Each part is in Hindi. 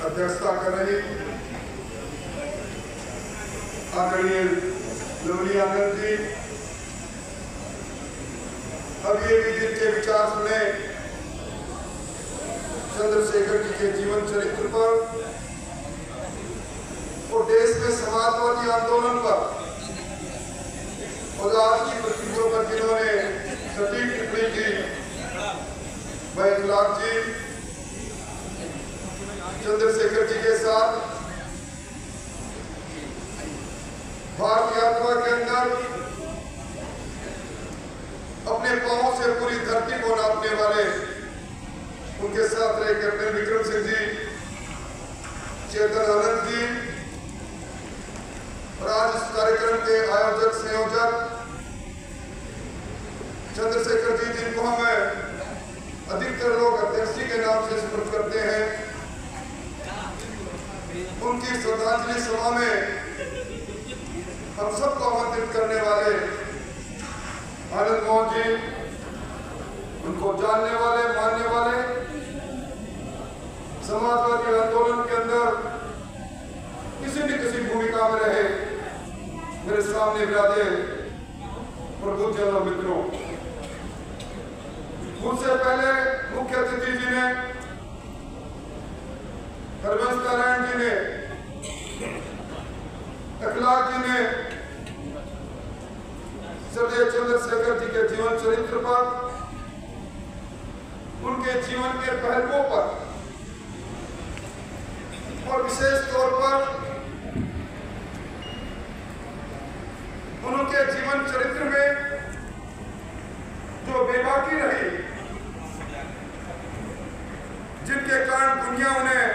अध्यक्षता कर रही आदरणीय लवली आनंद जी, अब ये भी जिनके विचार सुने चंद्रशेखर जी के जीवन चरित्र पर और देश में समाजवादी आंदोलन पर और आज की परिस्थितियों पर जिन्होंने सटीक टिप्पणी की, बैजलाल जी चंद्रशेखर जी के साथ भारतीय आत्मा के अंदर अपने पांव से पूरी धरती को नापने वाले उनके साथ रहे कैप्टन विक्रम सिंह जी, चेतन आनंद जी और आज इस कार्यक्रम के आयोजक संयोजक चंद्रशेखर जी, जिनको हम अधिकतर लोग अध्यक्ष जी के नाम से स्मृत करते हैं, उनकी श्रद्धांजलि सभा में हम सबको आमंत्रित करने वाले आनंद मोहन जी, उनको जानने वाले मानने वाले, समाजवादी आंदोलन के अंदर किसी न किसी भूमिका में रहे मेरे सामने विराजे प्रबुद्धजन और मित्रों, मुझसे पहले मुख्य अतिथि जी ने, हरवंश नारायण जी ने, अखलाक जी ने श्रद्धेय चंद्रशेखर जी के जीवन चरित्र पर, उनके जीवन के पहलुओं पर और विशेष तौर पर उनके जीवन चरित्र में जो बेबाकी रही, जिनके कारण दुनिया उन्हें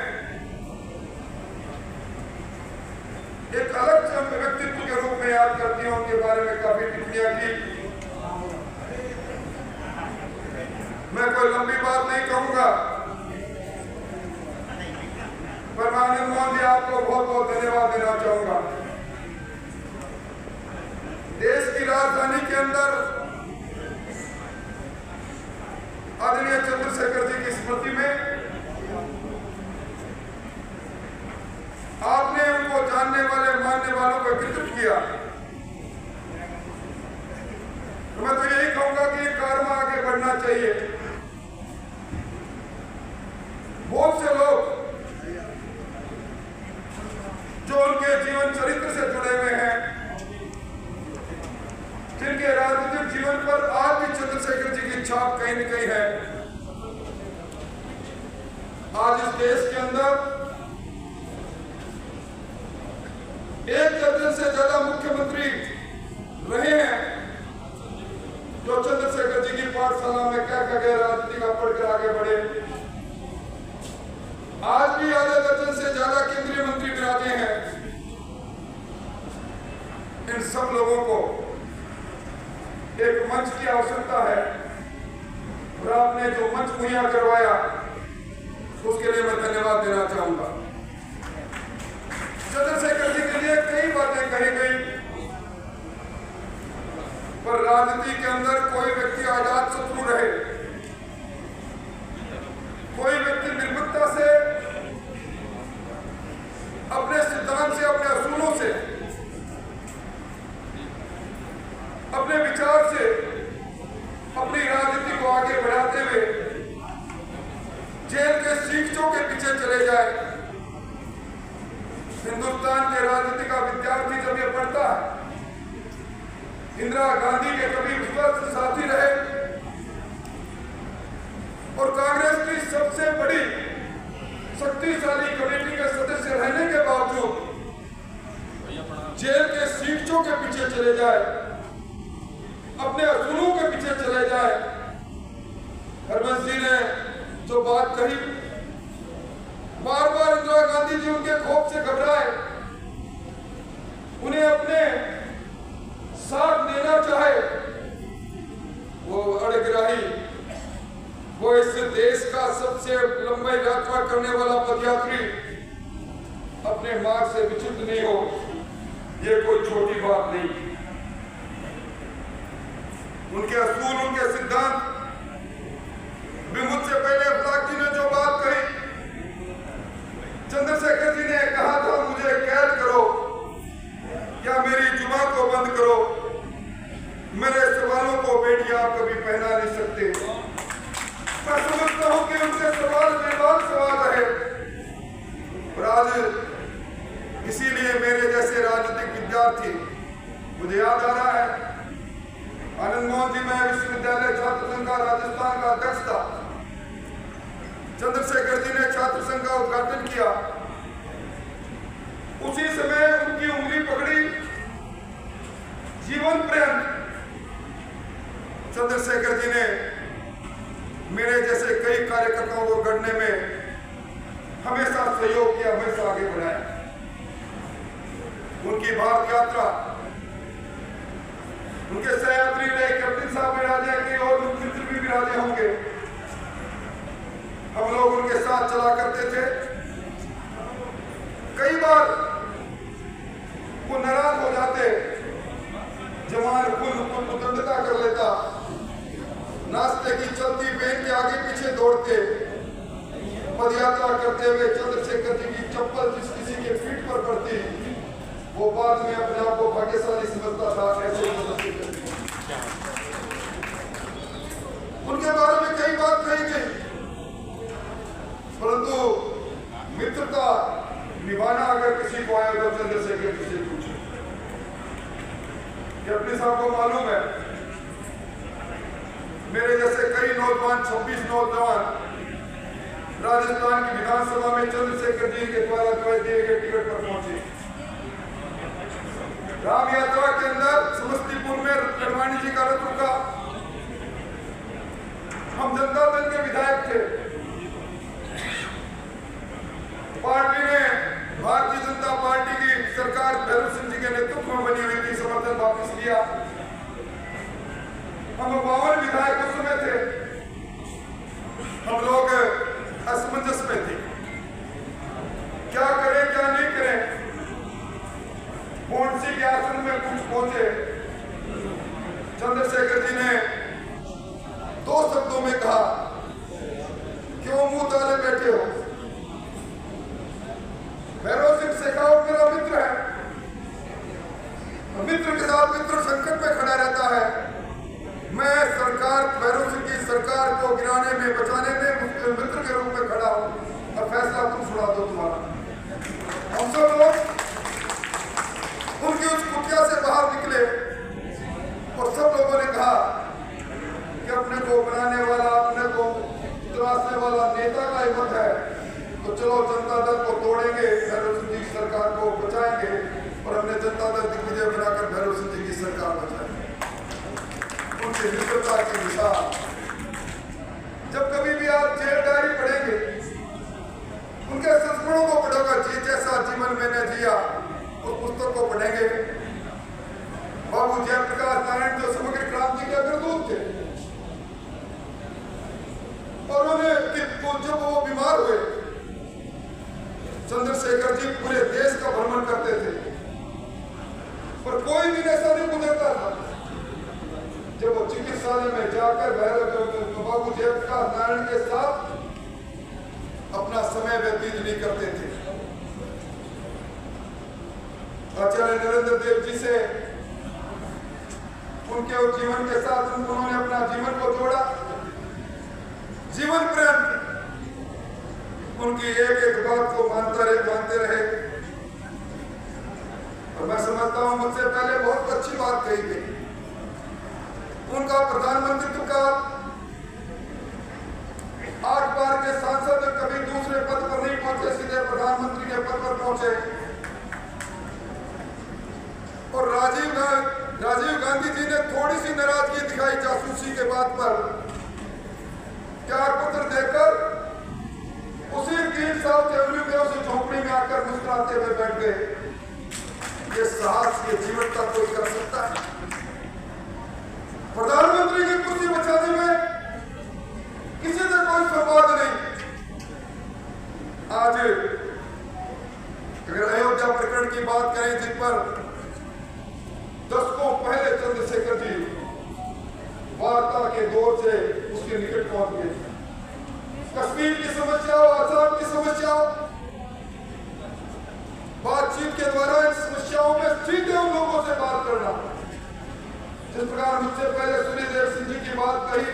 एक अलग व्यक्तित्व के रूप में याद करती है, उनके बारे में काफी टिप्पणियां की। मैं कोई लंबी बात नहीं कहूंगा, पर मैं आनंद मोहन जी आपको बहुत बहुत धन्यवाद देना चाहूंगा। देश की राजधानी के अंदर आदरणीय चंद्रशेखर जी की स्मृति में आपने उनको जानने वाले मानने वालों को एकत्रित किया। तो मैं तो यही कहूंगा कि कार्य में आगे बढ़ना चाहिए। बहुत से लोग जो उनके जीवन चरित्र से जुड़े हुए हैं, जिनके राजनीतिक जीवन पर आज भी चंद्रशेखर जी की छाप कहीं न कहीं है, आज इस देश के अंदर एक दर्जन से ज्यादा मुख्यमंत्री रहे हैं जो चंद्रशेखर जी की पाठशाला में क्या क्या गए राजनीति का पढ़कर आगे बढ़े। आज भी आधे दर्जन से ज्यादा केंद्रीय मंत्री विराजे हैं। इन सब लोगों को एक मंच की आवश्यकता है और आपने जो मंच मुहैया करवाया उसके लिए मैं धन्यवाद देना चाहूंगा। चंद्रशेखर जी के लिए कई बातें कही गई, पर राजनीति के अंदर कोई व्यक्ति आजाद शत्रु रहे, कोई व्यक्ति निर्भीकता से अपने सिद्धांत से, अपने असूलों से, अपने विचार से अपनी राजनीति को आगे बढ़ाते हुए जेल के शिक्षकों के पीछे चले जाए। हिंदुस्तान के राजनीति का विद्यार्थी जब ये पढ़ता है, इंदिरा गांधी के कभी विश्वास साथी रहे और कांग्रेस की सबसे बड़ी शक्तिशाली कमेटी के सदस्य रहने के बावजूद जेल के शिक्षकों के पीछे चले जाए, अपने असूलों के पीछे चले जाए। हरवंश जी ने जो बात कही, बार बार इंदिरा गांधी जी उनके खौफ से घबराए, उन्हें अपने साथ लेना चाहे, वो अड़गिराही, वो इस देश का सबसे लंबी यात्रा करने वाला पदयात्री अपने मार्ग से विच्युत नहीं हो, ये कोई छोटी बात नहीं। उनके असूल, उनके सिद्धांत भी मुझसे पहले अखलाक जी ने जो बात कही, चंद्रशेखर जी ने छात्र संघ का उद्घाटन किया, उसी समय उनकी उंगली पकड़ी। जीवन पर्यंत चंद्रशेखर जी ने मेरे जैसे कई कार्यकर्ताओं को गढ़ने में हमेशा सहयोग किया, हमेशा आगे बढ़ाया। उनकी भारत यात्रा, उनके सहयात्री रहे कैप्टन साहब विराजे, कई और मित्र भी विराजे होंगे। हम लोग उनके साथ चला करते थे। कई बार वो नाराज हो जाते, जवान कुल उदंडता कर लेता, नाश्ते की चलती ट्रेन के आगे पीछे दौड़ते, पदयात्रा करते हुए चंद्रशेखर जी की चप्पल जिस किसी के पीठ पर पड़ती, वो बाद में अपने आप को भाग्यशाली समझता था। ऐसे उनके बारे में कई बात कही गई, परंतु मित्रता निभाना अगर किसी को आया तो चंद्रशेखर जी से पूछे। कैप्टन साहब को मालूम है, मेरे जैसे कई नौजवान, 26 नौजवान राजस्थान की विधानसभा में चंद्रशेखर जी के द्वारा दिए गए टिकट पर पहुंचे। राम यात्रा के अंदर समस्तीपुर में लडवाणी जी का रथ रुका। हम जनता दल के विधायक थे। पार्टी ने, भारतीय जनता पार्टी की सरकार भैरव सिंह जी के नेतृत्व में बनी हुई थी, समर्थन वापस लिया। हम 52 विधायक उस समय थे। हम लोग असमंजस में थे, क्या करें क्या नहीं करें। मोहन सिंह के आसन में कुछ पहुंचे। चंद्रशेखर जी ने 2 शब्दों में कहा, क्यों मुंह ताले बैठे हो? भैरव सिंह शेखावत मेरा मित्र है, मित्र के साथ मित्र संकट में खड़ा रहता है। मैं सरकार, भैरव सिंह की सरकार को गिराने में, बचाने में मित्र के रूप में खड़ा हूं, और फैसला तुम सुना दो तुम्हारा। हम सब लोग उनकी उस कुटिया से बाहर निकले और सब लोगों ने कहा कि अपने को बनाने वाला, अपने को तराशने वाला नेता का हिम्मत है तो चलो जनता दल को तोड़ेंगे, भैरव सिंह जी की सरकार को बचाएंगे और हमने जनता दल दिग्विजय बनाकर भैरव सिंह जी की सरकार बचाएंगे। उनकी मित्रता की मिसाल। जब कभी भी आप जेल डायरी पढ़ेंगे, उनके संस्मरणों को पढ़ोगे, जैसा जीवन मैंने जिया, उस पुस्तक को पढ़ेंगे। बाबू जयप्रकाश नारायण जो समग्र क्रांति के अग्रदूत थे, और उन्हें जब वो बीमार हुए, चंद्रशेखर जी पूरे देश का भ्रमण करते थे, पर कोई भी ऐसा नहीं गुजरता था जब वो चिकित्सालय में जाकर बाबू जयप्रकाश नारायण के साथ अपना समय व्यतीत नहीं करते थे। आचार्य नरेंद्र देव जी से उनके जीवन के साथ उन्होंने अपना जीवन को जोड़ा। जीवन पर्यंत उनकी एक एक बात को मानते रहे। और मैं समझता हूं मुझसे पहले बहुत अच्छी बात कही गई। उनका प्रधानमंत्रित्व का 8 बार के सांसद कभी दूसरे पद पर नहीं पहुंचे, सीधे प्रधानमंत्री के पद पर पहुंचे। और राजीव गांधी जी ने थोड़ी सी नाराजगी दिखाई जासूसी के बात पर, त्याग पत्र देकर उसी 3 साल के एवेन्यू में उस झोपड़ी में आकर मुस्कुराते हुए बैठ गए। ये साहस, ये जीवनता कोई कर सकता है? प्रधानमंत्री की कुर्सी बचाने में किसी से कोई संवाद नहीं। आज अगर अयोध्या प्रकरण की बात करें, जिन पर दशकों पहले चंद्रशेखर जी वार्ता के दौर से उसके निकट पहुंच गए। कश्मीर की समस्या हो, आसाम की समस्या हो, बातचीत के द्वारा इन समस्याओं में सीधे उन लोगों से बात करना। जिस प्रकार मुझसे पहले सूर्यदेव सिंह जी की बात कही,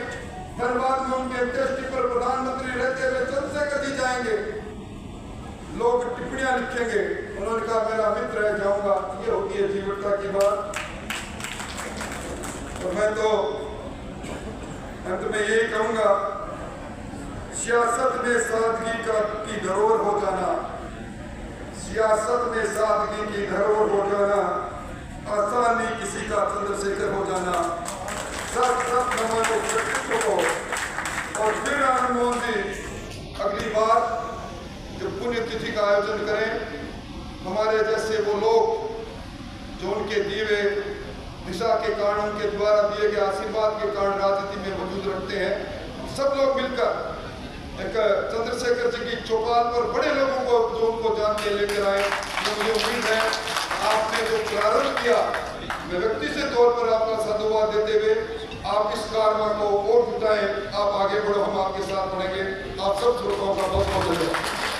धनबाद में उनके अंत्येष्टि पर प्रधानमंत्री रहते हुए चंद्रशेखर जी जाएंगे, लोग टिप्पणियां लिखेंगे। उन्होंने कहा मेरा मित्र है, जाऊंगा। ये होती है जीवनता की बात। और मैं तो अंत में यही कहूंगा सियासत में सादगी की धरोहर हो जाना, सियासत में सादगी की धरोहर हो जाना, आसान नहीं किसी का चंद्रशेखर हो जाना। सत सत नमन व्यक्तित्व को। और फिर आनंद मोहन जी अगली बार जब पुण्यतिथि का आयोजन करें, हमारे जैसे वो लोग जो उनके दिए हुए दिशा के कारण, उनके द्वारा दिए गए आशीर्वाद के कारण राजनीति में वजूद रखते हैं, सब लोग मिलकर एक चंद्रशेखर जी की चौपाल पर बड़े लोगों को जो उनको जान के लेकर आए। तो मुझे उम्मीद है आपने जो प्रारंभ किया, मैं व्यक्ति से तौर पर आपका साधुवाद देते हुए आप इस कारवा को और जुटाएं, आप आगे बढ़ो, हम आपके साथ बढ़ेंगे। आप सब श्रोताओं का बहुत बहुत धन्यवाद।